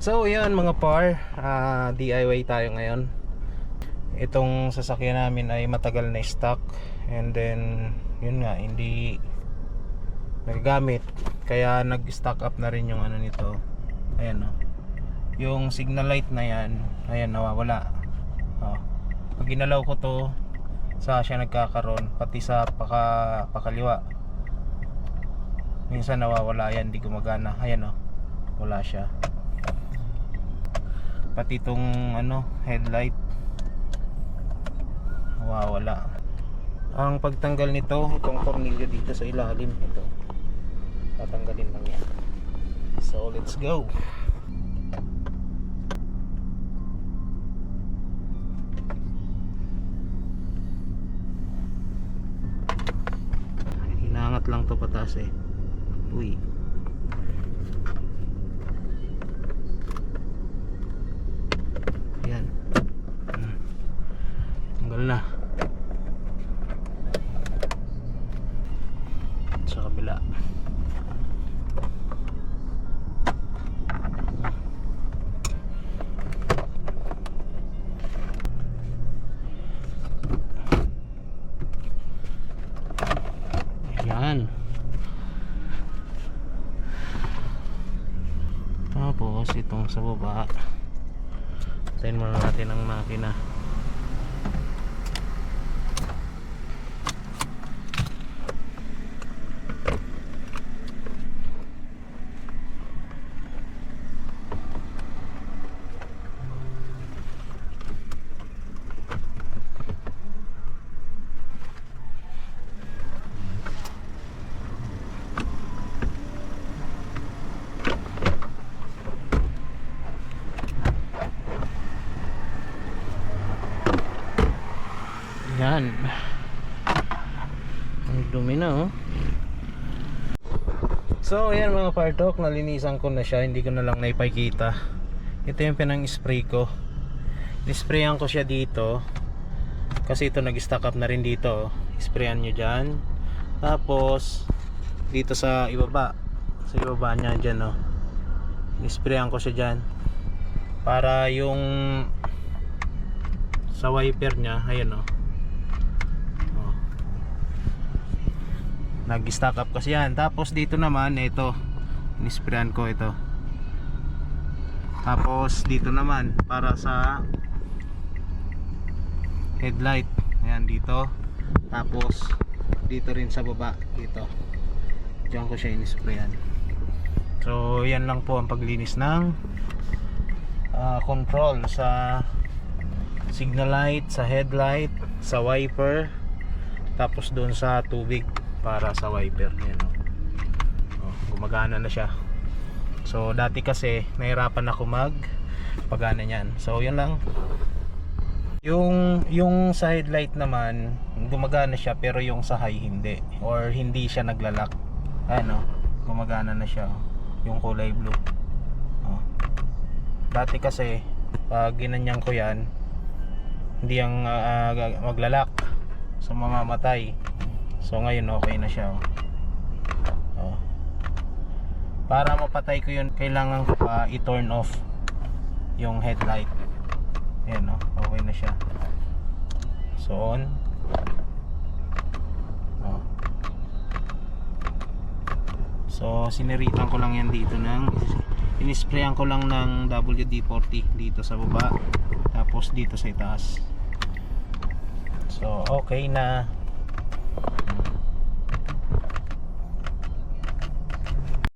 So yan mga par, DIY tayo ngayon. Itong sasakyan namin ay matagal na stock, and then yun nga, hindi nagagamit, kaya nag-stock up na rin yung ano nito. Ayan o, yung signal light na yan, ayan, nawawala. Pag ginalaw ko to, saka siya nagkakaroon, pati sa pakaliwa minsan nawawala yan, di gumagana. Ayan o, wala siya. Pati itong ano, headlight nawawala. Ang pagtanggal nito, itong tornilyo dito sa ilalim, ito tatanggalin lang yan. So let's go. Hinangat lang to pataas eh. Uy, yan, tanggal na. Sa kabila, yan. Tapos itong sa baba, tayin muna natin ang makina. Yan, ang dumi na oh. So ayan mga partok, nalinisan ko na siya, hindi ko na lang naipakita. Ito yung pinang spray ko. Nisprayan ko siya dito kasi ito nag-stock up na rin dito. Sprayan nyo dyan. Tapos dito sa ibaba, sa ibaba nya dyan oh, nisprayan ko siya dyan para yung sa wiper nya, ayan oh, nag-stock up kasi yan. Tapos dito naman, ito inisprayan ko ito. Tapos dito naman para sa headlight, ayan dito. Tapos dito rin sa baba, dito diyan ko siya inisprayan. So yan lang po ang paglinis ng control sa signal light, sa headlight, sa wiper, tapos doon sa tubig para sa wiper. Ayan, gumagana na siya. So dati kasi nahirapan ako pagana niyan. So yun lang. Yung sa headlight naman gumagana siya, pero yung sa high hindi, or hindi siya naglalak. Ano, gumagana na siya. Yung kulay blue. Dati kasi pag ginanyan ko yan, hindi yung maglalak, so mamamatay. So ngayon okay na siya. Para mapatay ko yun, kailangan ko pa i-turn off yung headlight. Ayan okay na siya. So on. So siniritan ko lang yan dito inisprayan ko lang ng WD-40 dito sa baba, tapos dito sa itaas. So okay na.